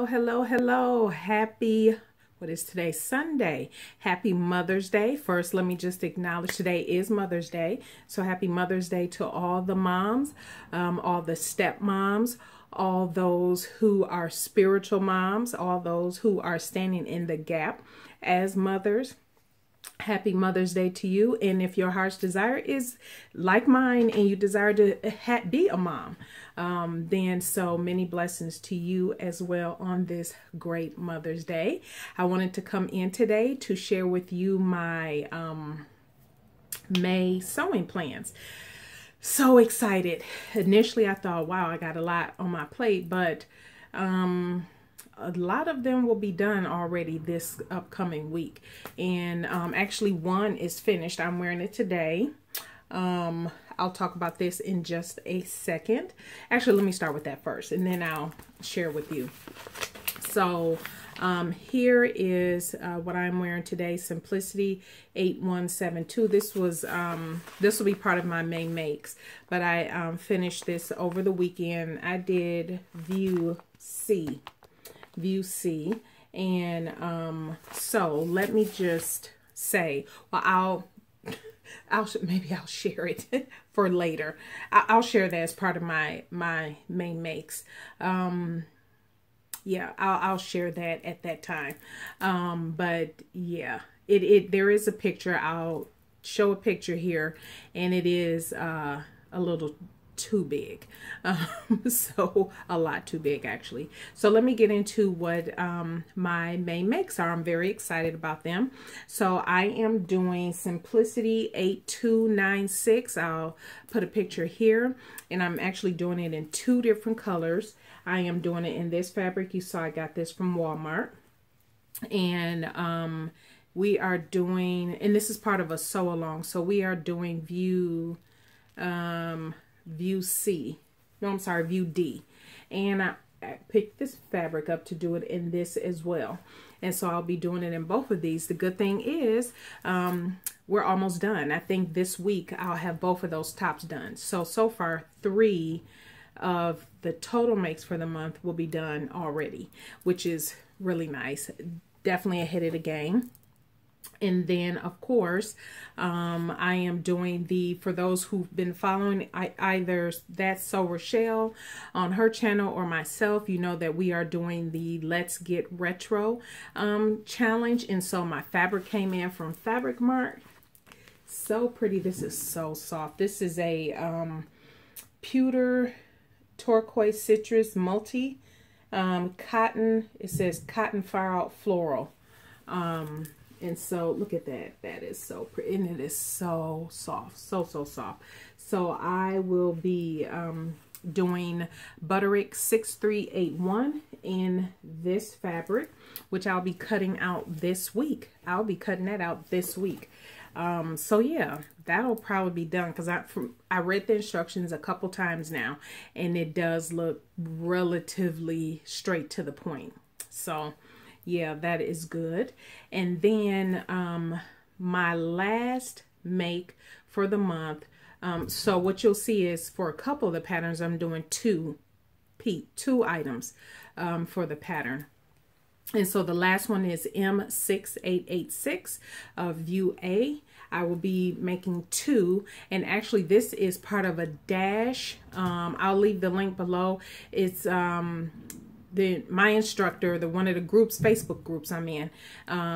Hello. What is today? Sunday. Happy Mother's Day. First, let me just acknowledge today is Mother's Day. So happy Mother's Day to all the moms, all the stepmoms, all those who are spiritual moms, all those who are standing in the gap as mothers. Happy Mother's Day to you. And if your heart's desire is like mine and you desire to be a mom, then so many blessings to you as well on this great Mother's Day. I wanted to come in today to share with you my May sewing plans. So excited. Initially, I thought, wow, I got a lot on my plate, but a lot of them will be done already this upcoming week. And actually one is finished. I'm wearing it today. I'll talk about this in just a second. Actually, let me start with that first and then I'll share with you. So here is what I'm wearing today, Simplicity 8172. This will be part of my May makes, but I finished this over the weekend. I did View C. And so let me just say, well, maybe I'll share it for later. I'll share that as part of my main makes. Yeah, I'll share that at that time. But yeah, there is a picture. I'll show a picture here, and it is a little too big. So a lot too big actually. So let me get into what my main makes are. I'm very excited about them. So I am doing Simplicity 8296. I'll put a picture here, and I'm actually doing it in two different colors. I am doing it in this fabric. You saw I got this from Walmart, and we are doing, and this is part of a sew along. So we are doing View C. No, I'm sorry, View D. And I picked this fabric up to do it in this as well. And so I'll be doing it in both of these. The good thing is we're almost done. I think this week I'll have both of those tops done. So far 3 of the total makes for the month will be done already, which is really nice. Definitely ahead of the game. And then, of course, I am doing for those who've been following either That's So Rochelle on her channel or myself, you know that we are doing the Let's Get Retro challenge. And so my fabric came in from Fabric Mart. So pretty. This is so soft. This is a pewter turquoise citrus multi cotton. It says cotton far out floral. And so look at that. That is so pretty. And it is so soft. So soft. So I will be doing Butterick 6381 in this fabric, which I'll be cutting out this week. I'll be cutting that out this week. So yeah, that'll probably be done because I read the instructions a couple times now, and it does look relatively straight to the point. So yeah, that is good. And then my last make for the month. So what you'll see is for a couple of the patterns, I'm doing two items for the pattern. And so the last one is M6886 View A. I will be making 2, and actually this is part of a dash. I'll leave the link below. It's my instructor, one of the groups, Facebook groups I'm in,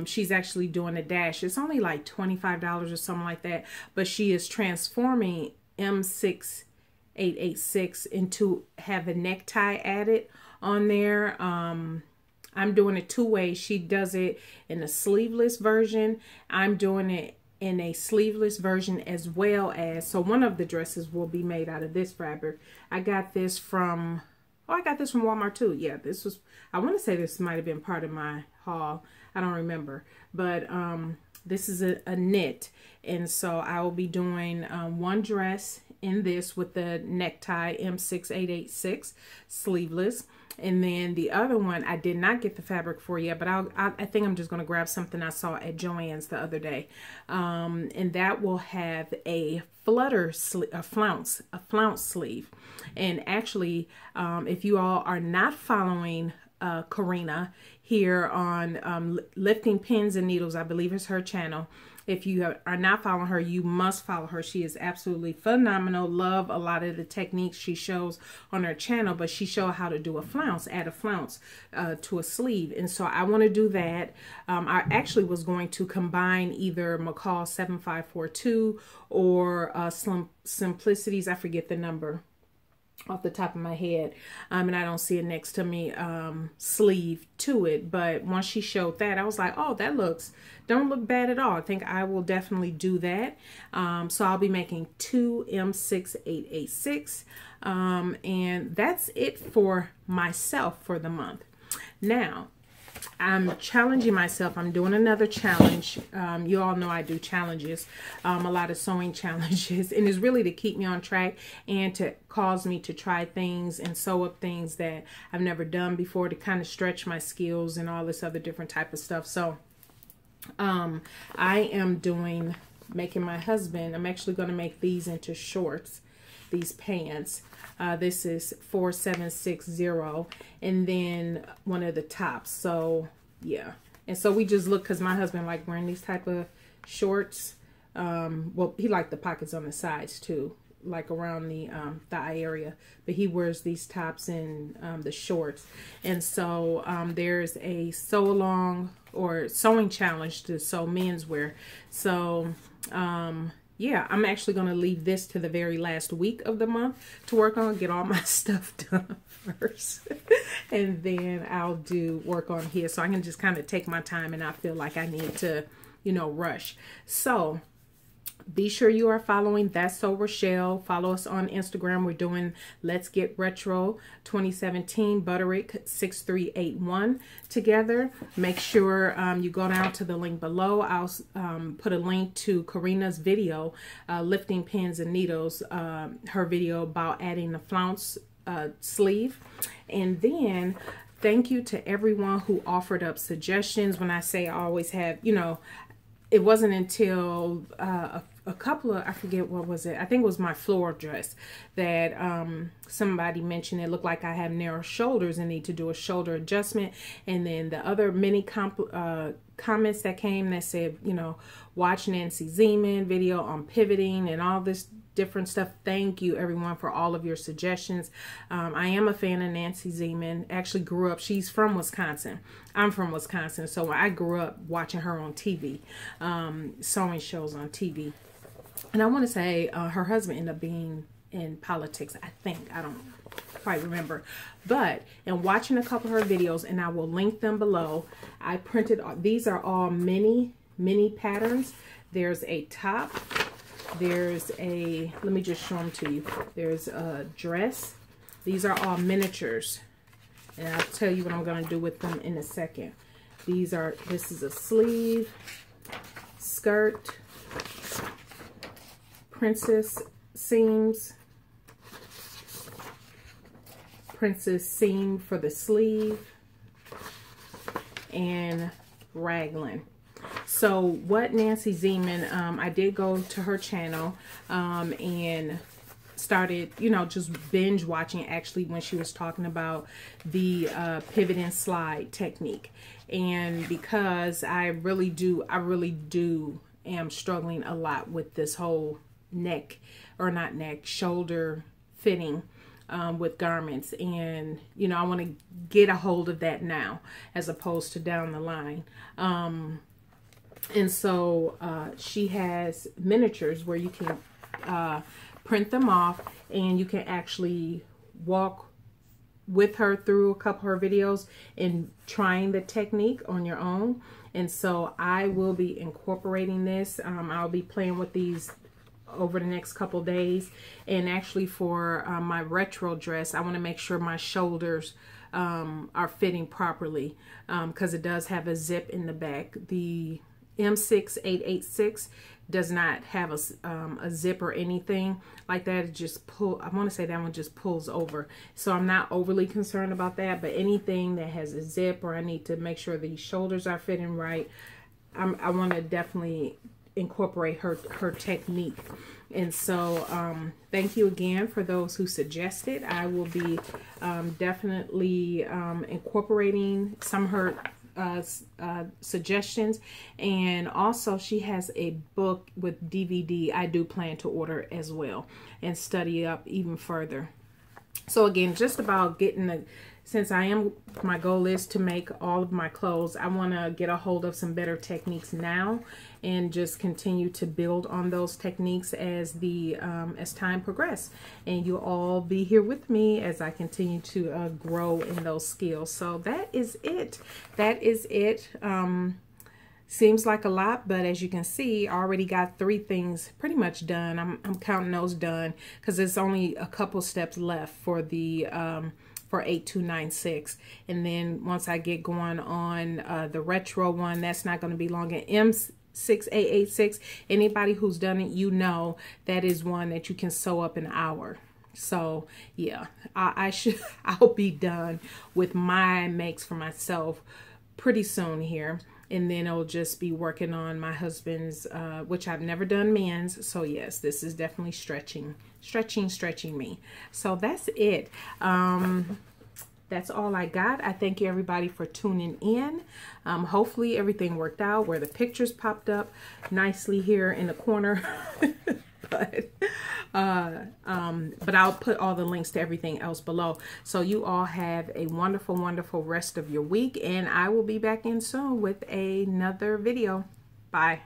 she's actually doing a dash. It's only like $25 or something like that, but she is transforming M6886 into have a necktie added on there. I'm doing it 2 ways. She does it in a sleeveless version. I'm doing it in a sleeveless version as well as, so one of the dresses will be made out of this fabric. I got this from Walmart too. Yeah, this was, I want to say this might have been part of my haul. I don't remember. But this is a knit. And so I will be doing one dress in this with the necktie M6886 sleeveless. And then the other one, I did not get the fabric for yet, but I think I'm just going to grab something I saw at Joann's the other day. And that will have a flutter sleeve, a flounce sleeve. And actually, if you all are not following Karina here on Lifting Pins and Needles. I believe is her channel. If you are not following her, you must follow her. She is absolutely phenomenal. Love a lot of the techniques she shows on her channel, but she showed how to do a flounce, add a flounce to a sleeve. And so I want to do that. I actually was going to combine either McCall 7542 or Simplicities. I forget the number off the top of my head, and I don't see it next to me, sleeve to it. But once she showed that, I was like, oh, that don't look bad at all. I think I will definitely do that. So I'll be making 2 M6886, and that's it for myself for the month. Now I'm challenging myself. I'm doing another challenge. You all know I do challenges, a lot of sewing challenges, and it's really to keep me on track and to cause me to try things and sew up things that I've never done before, to kind of stretch my skills and all this other different type of stuff. So I am making my husband, I'm actually going to make these into shorts, these pants. This is 4760, and then one of the tops. So yeah, and so we just look, because my husband like wearing these type of shorts. Well, he liked the pockets on the sides too, like around the thigh area, but he wears these tops and the shorts. And so there's a sew along or sewing challenge to sew menswear. So yeah, I'm actually going to leave this to the very last week of the month to work on, get all my stuff done first. And then I'll work on here, so I can just kind of take my time and not feel like I need to, you know, rush. So be sure you are following That's So Rochelle. Follow us on Instagram. We're doing Let's Get Retro 2017 Butterick 6381 together. Make sure you go down to the link below. I'll put a link to Karina's video, Lifting Pins and Needles, her video about adding the flounce sleeve. And then thank you to everyone who offered up suggestions. When I say I always have, you know, it wasn't until a couple of, I forget what was it, I think it was my floor dress, that somebody mentioned it looked like I have narrow shoulders and need to do a shoulder adjustment. And then the other many comments that came that said, you know, watch Nancy Zeman video on pivoting and all this different stuff. Thank you everyone for all of your suggestions. I am a fan of Nancy Zeman. Actually grew up, she's from Wisconsin. I'm from Wisconsin, so I grew up watching her on TV, sewing shows on TV. And I want to say her husband ended up being in politics, I think. I don't quite remember. But in watching a couple of her videos, and I will link them below, I printed, these are all mini patterns. There's a top. There's a, let me just show them to you. There's a dress. These are all miniatures. And I'll tell you what I'm going to do with them in a second. This is a sleeve, skirt, princess seams, princess seam for the sleeve, and raglan. So what Nancy Zeman, I did go to her channel and started, you know, just binge watching actually when she was talking about the pivot and slide technique. And because I really do am struggling a lot with this whole shoulder fitting with garments, and you know, I want to get a hold of that now as opposed to down the line. And so she has miniatures where you can print them off, and you can actually walk with her through a couple of her videos and trying the technique on your own. And so I will be incorporating this. I'll be playing with these over the next couple days. And actually for my retro dress, I want to make sure my shoulders are fitting properly, because it does have a zip in the back. The M6886 does not have a zip or anything like that. It just I want to say that one just pulls over. So I'm not overly concerned about that, but anything that has a zip, or I need to make sure these shoulders are fitting right, I want to definitely incorporate her technique. And so thank you again for those who suggested. I will be definitely incorporating some of her suggestions. And also she has a book with DVD I do plan to order as well and study up even further. So again, just about getting since my goal is to make all of my clothes, I want to get a hold of some better techniques now and just continue to build on those techniques as time progresses. And you'll all be here with me as I continue to grow in those skills. So that is it. That is it. Seems like a lot, but as you can see, I already got 3 things pretty much done. I'm counting those done because there's only a couple steps left for the for 8296. And then once I get going on the retro one, that's not going to be long. At M6886, anybody who's done it, you know that is one that you can sew up in an hour. So yeah, I'll be done with my makes for myself pretty soon here. And then I'll just be working on my husband's, which I've never done men's. So yes, this is definitely stretching me. So that's it. That's all I got. I thank you everybody for tuning in. Hopefully everything worked out where the pictures popped up nicely here in the corner. But I'll put all the links to everything else below. So you all have a wonderful, wonderful rest of your week. And I will be back in soon with another video. Bye.